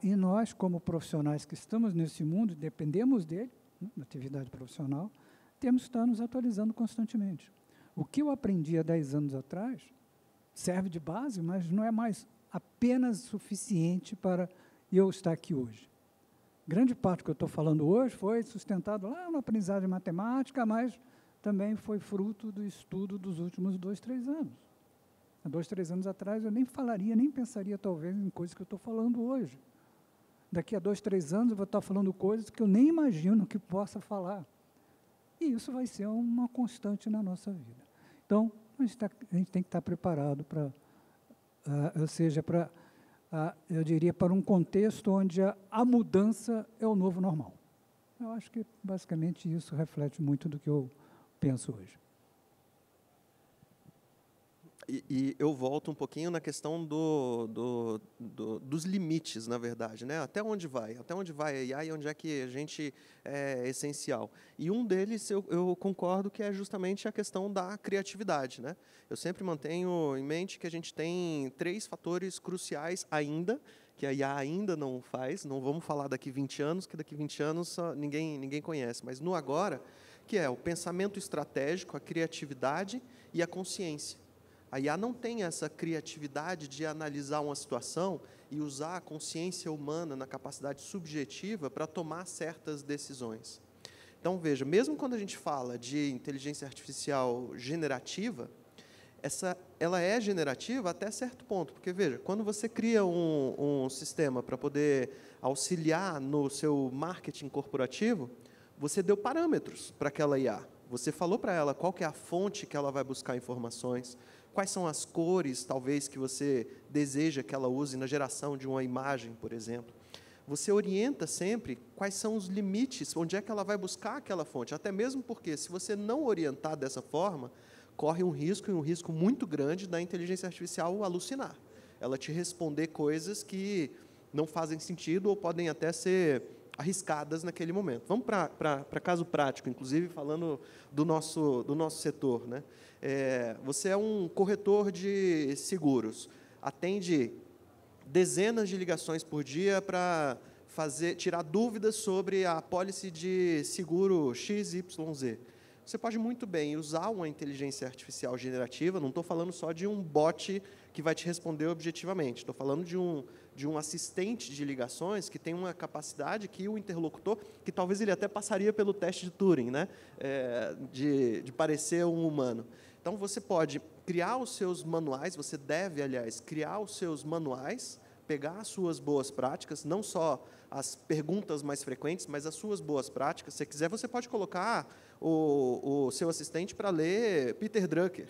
E nós, como profissionais que estamos nesse mundo, dependemos dele, né, da atividade profissional, temos que estar nos atualizando constantemente. O que eu aprendi há 10 anos atrás serve de base, mas não é mais apenas suficiente para eu estar aqui hoje. Grande parte do que eu estou falando hoje foi sustentado lá na aprendizagem matemática, mas também foi fruto do estudo dos últimos 2, 3 anos. Há 2, 3 anos atrás eu nem falaria, nem pensaria talvez em coisas que eu estou falando hoje. Daqui a 2, 3 anos eu vou estar falando coisas que eu nem imagino que possa falar. E isso vai ser uma constante na nossa vida. Então, a gente tem que estar preparado para, ou seja, para, eu diria, para um contexto onde a mudança é o novo normal. Eu acho que, basicamente, isso reflete muito do que eu penso hoje. E eu volto um pouquinho na questão dos limites, na verdade, né? Até onde vai a IA e onde é que a gente é essencial. E um deles, eu concordo que é justamente a questão da criatividade, né? Eu sempre mantenho em mente que a gente tem 3 fatores cruciais ainda, que a IA ainda não faz, não vamos falar daqui 20 anos, que daqui 20 anos ninguém conhece, mas no agora, que é o pensamento estratégico, a criatividade e a consciência. A IA não tem essa criatividade de analisar uma situação e usar a consciência humana na capacidade subjetiva para tomar certas decisões. Então, veja, mesmo quando a gente fala de inteligência artificial generativa, ela é generativa até certo ponto, porque, veja, quando você cria um sistema para poder auxiliar no seu marketing corporativo, você deu parâmetros para aquela IA. Você falou para ela qual que é a fonte que ela vai buscar informações, quais são as cores, talvez, que você deseja que ela use na geração de uma imagem, por exemplo. Você orienta sempre quais são os limites, onde é que ela vai buscar aquela fonte, até mesmo porque, se você não orientar dessa forma, corre um risco muito grande da inteligência artificial alucinar. Ela te responder coisas que não fazem sentido ou podem até ser arriscadas naquele momento. Vamos para caso prático, inclusive falando do nosso setor, né? Você é um corretor de seguros, atende dezenas de ligações por dia para tirar dúvidas sobre a apólice de seguro XYZ. Você pode muito bem usar uma inteligência artificial generativa, não estou falando só de um bot que vai te responder objetivamente, estou falando de um assistente de ligações que tem uma capacidade que o interlocutor, que talvez ele até passaria pelo teste de Turing, né? De parecer um humano. Então, você pode criar os seus manuais, você deve, aliás, criar os seus manuais, pegar as suas boas práticas, não só as perguntas mais frequentes, mas as suas boas práticas. Se quiser, você pode colocar o seu assistente para ler Peter Drucker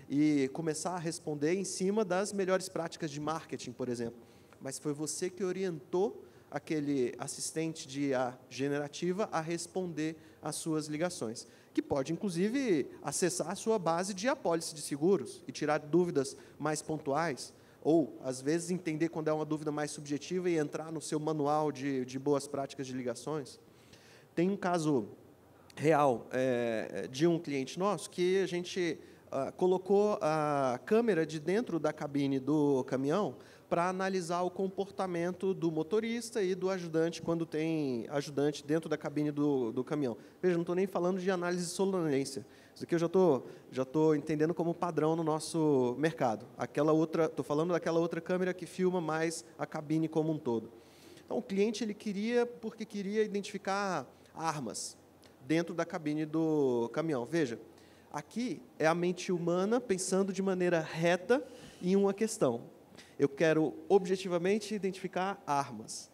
e começar a responder em cima das melhores práticas de marketing, por exemplo. Mas foi você que orientou aquele assistente de IA generativa a responder às suas ligações, que pode, inclusive, acessar a sua base de apólice de seguros e tirar dúvidas mais pontuais, ou, às vezes, entender quando é uma dúvida mais subjetiva e entrar no seu manual de boas práticas de ligações. Tem um caso real de um cliente nosso que a gente colocou a câmera de dentro da cabine do caminhão para analisar o comportamento do motorista e do ajudante, quando tem ajudante dentro da cabine do caminhão. Veja, não estou nem falando de análise de sonolência. Isso aqui eu já estou entendendo como padrão no nosso mercado. Estou falando daquela outra câmera que filma mais a cabine como um todo. Então, o cliente porque queria identificar armas dentro da cabine do caminhão. Veja, aqui é a mente humana pensando de maneira reta em uma questão. Eu quero, objetivamente, identificar armas.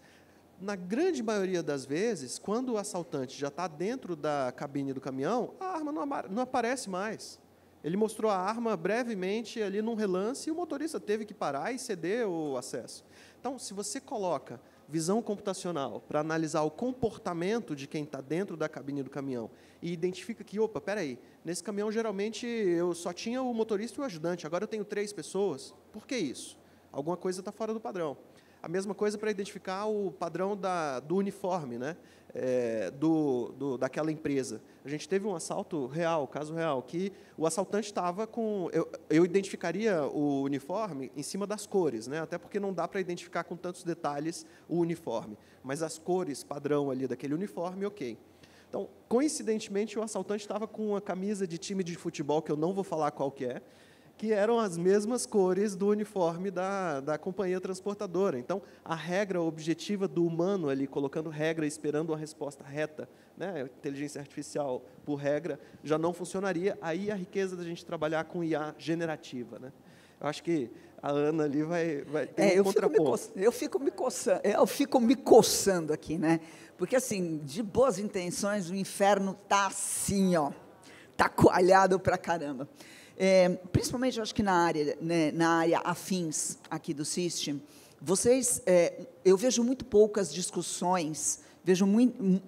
Na grande maioria das vezes, quando o assaltante já está dentro da cabine do caminhão, a arma não aparece mais. Ele mostrou a arma brevemente ali num relance e o motorista teve que parar e ceder o acesso. Então, se você coloca visão computacional para analisar o comportamento de quem está dentro da cabine do caminhão e identifica que, opa, espera aí, nesse caminhão geralmente eu só tinha o motorista e o ajudante, agora eu tenho 3 pessoas. Por que isso? Alguma coisa está fora do padrão. A mesma coisa para identificar o padrão do uniforme, né? Daquela empresa. A gente teve um assalto real, caso real, que o assaltante estava com... Eu identificaria o uniforme em cima das cores, né? Até porque não dá para identificar com tantos detalhes o uniforme. Mas as cores padrão ali daquele uniforme, ok. Então, coincidentemente, o assaltante estava com uma camisa de time de futebol, que eu não vou falar qual que eram as mesmas cores do uniforme da companhia transportadora. Então, a regra objetiva do humano ali, colocando regra, esperando uma resposta reta, né, inteligência artificial por regra, já não funcionaria. Aí a riqueza da gente trabalhar com IA generativa. Né? Eu acho que a Ana ali vai ter um contraponto. Eu fico me coçando aqui, né? Porque, assim, de boas intenções, o inferno está assim, ó, está coalhado para caramba. Principalmente, eu acho que na área afins aqui do System, eu vejo muito poucas discussões, vejo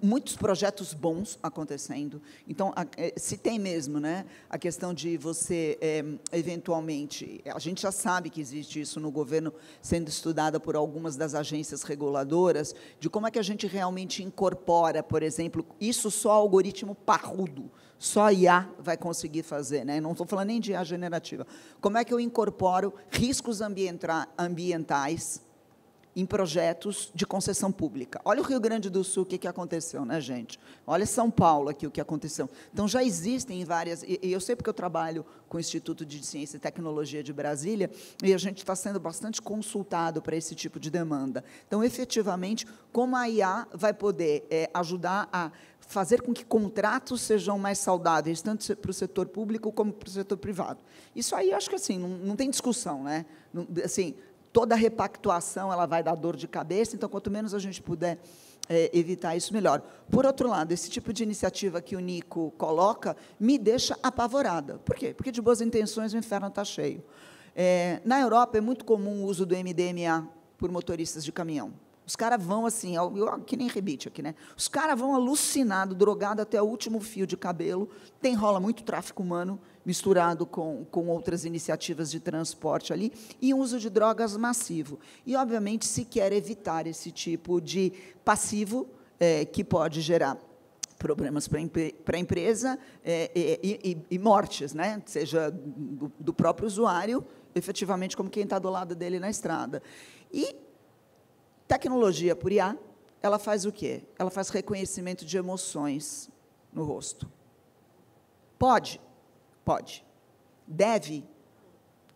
muitos projetos bons acontecendo. Então, se tem mesmo, né, a questão de você, eventualmente, a gente já sabe que existe isso no governo, sendo estudada por algumas das agências reguladoras, de como é que a gente realmente incorpora, por exemplo, isso só algoritmo parrudo, só IA vai conseguir fazer, né? Não estou falando nem de IA generativa. Como é que eu incorporo riscos ambientais em projetos de concessão pública? Olha o Rio Grande do Sul, o que aconteceu, né, gente? Olha São Paulo aqui, o que aconteceu. Então, já existem várias... E eu sei porque eu trabalho com o Instituto de Ciência e Tecnologia de Brasília, e a gente está sendo bastante consultado para esse tipo de demanda. Então, efetivamente, como a IA vai poder ajudar a fazer com que contratos sejam mais saudáveis, tanto para o setor público como para o setor privado. Isso aí, acho que assim, não tem discussão, né? Não, assim, toda repactuação ela vai dar dor de cabeça, então, quanto menos a gente puder evitar isso, melhor. Por outro lado, esse tipo de iniciativa que o Nico coloca me deixa apavorada. Por quê? Porque, de boas intenções, o inferno está cheio. Na Europa, é muito comum o uso do MDMA por motoristas de caminhão. Os caras vão assim, que nem rebite aqui, né? Os caras vão alucinado, drogado até o último fio de cabelo. Rola muito tráfico humano misturado com outras iniciativas de transporte ali, e um uso de drogas massivo. E, obviamente, se quer evitar esse tipo de passivo que pode gerar problemas para a empresa e mortes, né? Seja do próprio usuário, efetivamente, como quem está do lado dele na estrada. E tecnologia por IA, ela faz o quê? Ela faz reconhecimento de emoções no rosto. Pode? Pode. Deve?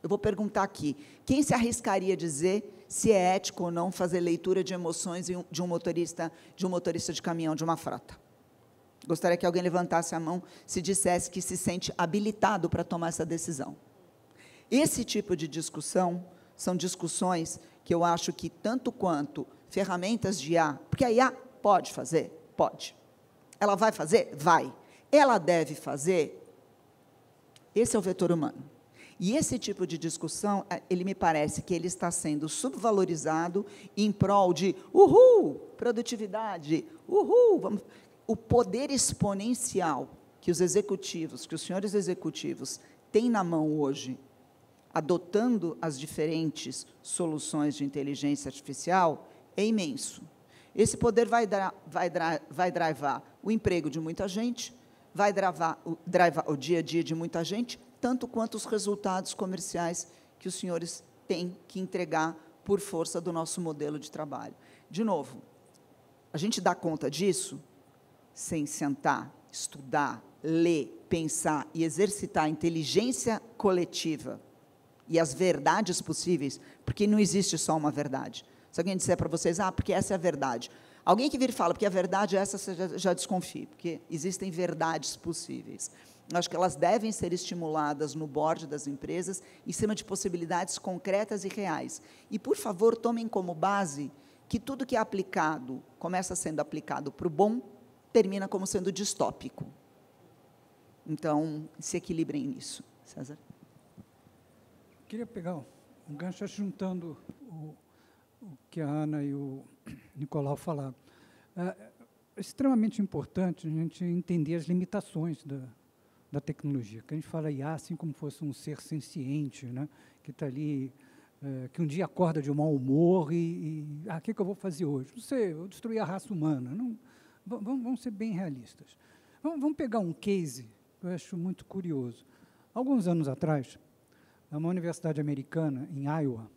Eu vou perguntar aqui. Quem se arriscaria a dizer se é ético ou não fazer leitura de emoções de um motorista de caminhão de uma frota? Gostaria que alguém levantasse a mão se dissesse que se sente habilitado para tomar essa decisão. Esse tipo de discussão são discussões que eu acho que, tanto quanto ferramentas de IA, porque a IA pode fazer? Pode. Ela vai fazer? Vai. Ela deve fazer? Esse é o vetor humano. E esse tipo de discussão, ele me parece que ele está sendo subvalorizado em prol de, produtividade, o poder exponencial que os executivos, que os senhores executivos têm na mão hoje, adotando as diferentes soluções de inteligência artificial, é imenso. Esse poder vai drivar o emprego de muita gente, vai drivar o dia a dia de muita gente, tanto quanto os resultados comerciais que os senhores têm que entregar por força do nosso modelo de trabalho. De novo, a gente dá conta disso sem sentar, estudar, ler, pensar e exercitar a inteligência coletiva e as verdades possíveis, porque não existe só uma verdade. Se alguém disser para vocês, porque essa é a verdade. Alguém que vira e fala, porque a verdade é essa, você já desconfie, porque existem verdades possíveis. Eu acho que elas devem ser estimuladas no board das empresas, em cima de possibilidades concretas e reais. E, por favor, tomem como base que tudo que é aplicado, começa sendo aplicado para o bom, termina como sendo distópico. Então, se equilibrem nisso. César? Queria pegar um gancho juntando o que a Ana e o Nicolau falaram. É extremamente importante a gente entender as limitações da tecnologia. Que a gente fala IA assim como fosse um ser senciente, né, que está ali que um dia acorda de mau humor o que eu vou fazer hoje? Não sei, eu vou destruir a raça humana. Não, vamos ser bem realistas. Vamos pegar um case que eu acho muito curioso. Alguns anos atrás, uma universidade americana, em Iowa,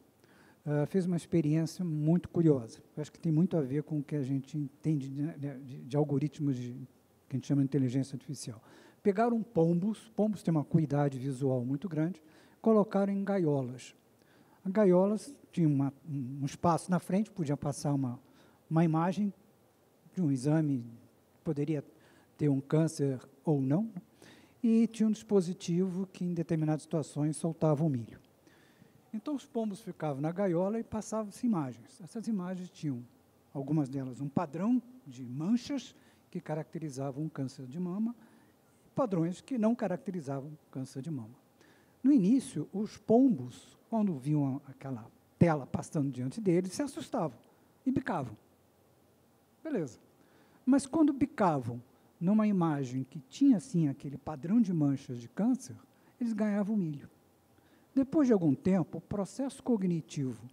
fez uma experiência muito curiosa. Eu acho que tem muito a ver com o que a gente entende de algoritmos que a gente chama de inteligência artificial. Pegaram pombos têm uma acuidade visual muito grande, colocaram em gaiolas. As gaiolas tinham um espaço na frente, podia passar uma imagem de um exame, poderia ter um câncer ou não, e tinha um dispositivo que, em determinadas situações, soltava o milho. Então, os pombos ficavam na gaiola e passavam-se imagens. Essas imagens tinham, algumas delas, um padrão de manchas que caracterizavam um câncer de mama, padrões que não caracterizavam câncer de mama. No início, os pombos, quando viam aquela tela passando diante deles, se assustavam e bicavam. Beleza. Mas quando bicavam numa imagem que tinha, sim, aquele padrão de manchas de câncer, eles ganhavam milho. Depois de algum tempo, o processo cognitivo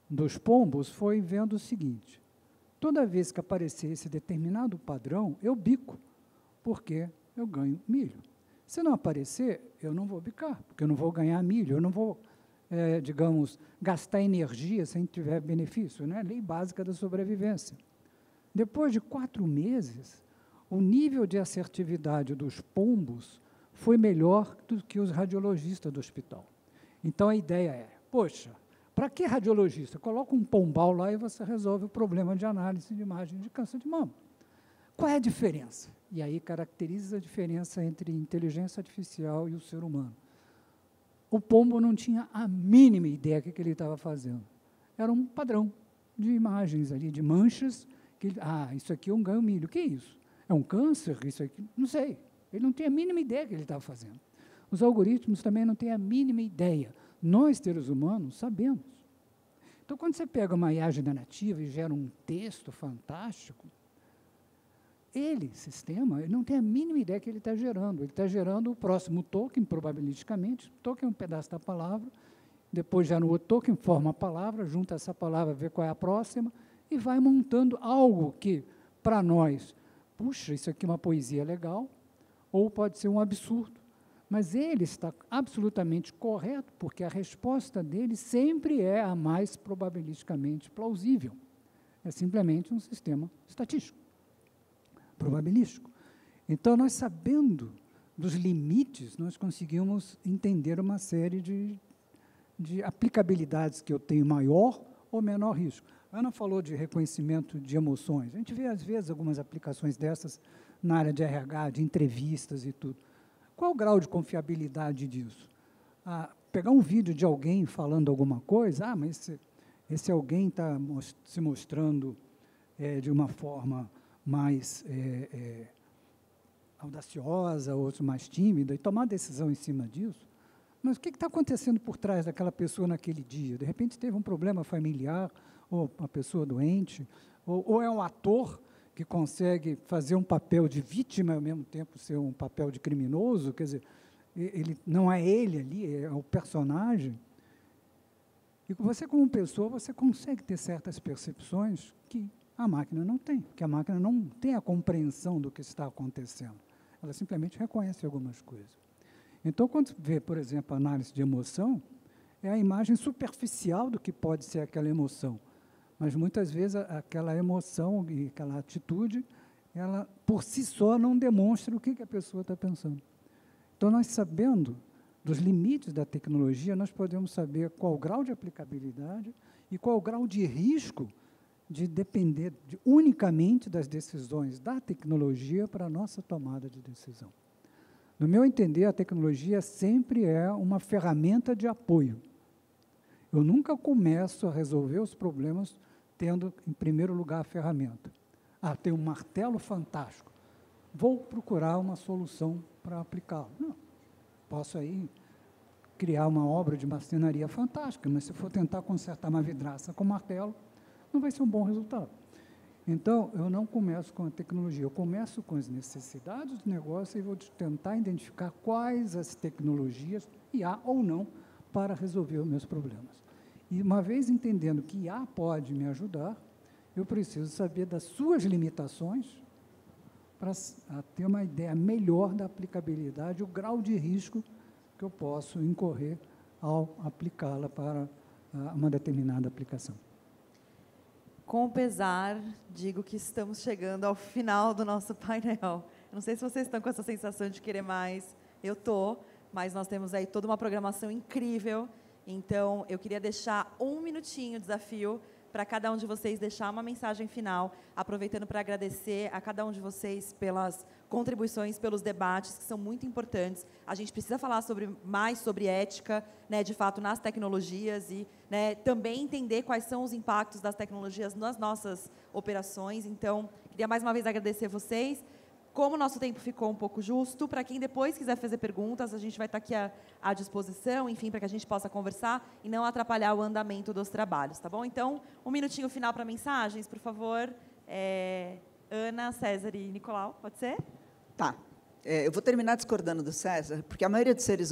dos pombos foi vendo o seguinte: toda vez que aparecer esse determinado padrão, eu bico, porque eu ganho milho. Se não aparecer, eu não vou bicar, porque eu não vou ganhar milho, eu não vou, digamos, gastar energia sem tiver benefício, né? Lei básica da sobrevivência. Depois de 4 meses, o nível de assertividade dos pombos foi melhor do que os radiologistas do hospital. Então, a ideia é, poxa, para que radiologista? Coloca um pombal lá e você resolve o problema de análise de imagem de câncer de mama. Qual é a diferença? E aí caracteriza a diferença entre inteligência artificial e o ser humano. O pombo não tinha a mínima ideia do que ele estava fazendo. Era um padrão de imagens ali, de manchas, que isso aqui é um ganho milho. O que é isso? É um câncer? Isso aqui? Não sei. Ele não tem a mínima ideia do que ele estava fazendo. Os algoritmos também não têm a mínima ideia. Nós, seres humanos, sabemos. Então, quando você pega uma IA generativa e gera um texto fantástico, sistema, ele não tem a mínima ideia que ele está gerando. Ele está gerando o próximo token, probabilisticamente. Token é um pedaço da palavra, depois já no outro token forma a palavra, junta essa palavra, vê qual é a próxima, e vai montando algo que, para nós, puxa, isso aqui é uma poesia legal, ou pode ser um absurdo. Mas ele está absolutamente correto, porque a resposta dele sempre é a mais probabilisticamente plausível. É simplesmente um sistema estatístico, probabilístico. Então, nós sabendo dos limites, nós conseguimos entender uma série de aplicabilidades que eu tenho maior ou menor risco. A Ana falou de reconhecimento de emoções. A gente vê, às vezes, algumas aplicações dessas na área de RH, de entrevistas e tudo. Qual o grau de confiabilidade disso? Pegar um vídeo de alguém falando alguma coisa, mas esse alguém está se mostrando de uma forma mais audaciosa, outro mais tímida, e tomar decisão em cima disso. Mas o que está acontecendo por trás daquela pessoa naquele dia? De repente teve um problema familiar, ou uma pessoa doente, ou é um ator que consegue fazer um papel de vítima e, ao mesmo tempo, ser um papel de criminoso, quer dizer, ele não é ele ali, é o personagem. E você, como pessoa, você consegue ter certas percepções que a máquina não tem, porque a máquina não tem a compreensão do que está acontecendo. Ela simplesmente reconhece algumas coisas. Então, quando você vê, por exemplo, a análise de emoção, é a imagem superficial do que pode ser aquela emoção. Mas, muitas vezes, aquela emoção e aquela atitude, ela, por si só, não demonstra o que a pessoa está pensando. Então, nós sabendo dos limites da tecnologia, nós podemos saber qual o grau de aplicabilidade e qual o grau de risco de depender unicamente das decisões da tecnologia para a nossa tomada de decisão. No meu entender, a tecnologia sempre é uma ferramenta de apoio. Eu nunca começo a resolver os problemas tendo, em primeiro lugar, a ferramenta. Tem um martelo fantástico. Vou procurar uma solução para aplicá-lo. Não. Posso aí criar uma obra de marcenaria fantástica, mas se for tentar consertar uma vidraça com martelo, não vai ser um bom resultado. Então, eu não começo com a tecnologia, eu começo com as necessidades do negócio e vou tentar identificar quais as tecnologias, e há ou não, para resolver os meus problemas. E, uma vez entendendo que IA pode me ajudar, eu preciso saber das suas limitações para ter uma ideia melhor da aplicabilidade, o grau de risco que eu posso incorrer ao aplicá-la para uma determinada aplicação. Com pesar, digo que estamos chegando ao final do nosso painel. Eu não sei se vocês estão com essa sensação de querer mais. Eu estou, mas nós temos aí toda uma programação incrível. Então, eu queria deixar 1 minutinho de desafio para cada um de vocês deixar uma mensagem final, aproveitando para agradecer a cada um de vocês pelas contribuições, pelos debates, que são muito importantes. A gente precisa falar mais sobre ética, né, de fato, nas tecnologias e, né, também entender quais são os impactos das tecnologias nas nossas operações. Então, queria mais uma vez agradecer vocês. Como o nosso tempo ficou um pouco justo, para quem depois quiser fazer perguntas, a gente vai estar aqui à disposição, enfim, para que a gente possa conversar e não atrapalhar o andamento dos trabalhos, tá bom? Então, 1 minutinho final para mensagens, por favor. Ana, César e Nicolau, pode ser? Tá. Eu vou terminar discordando do César, porque a maioria dos seres humanos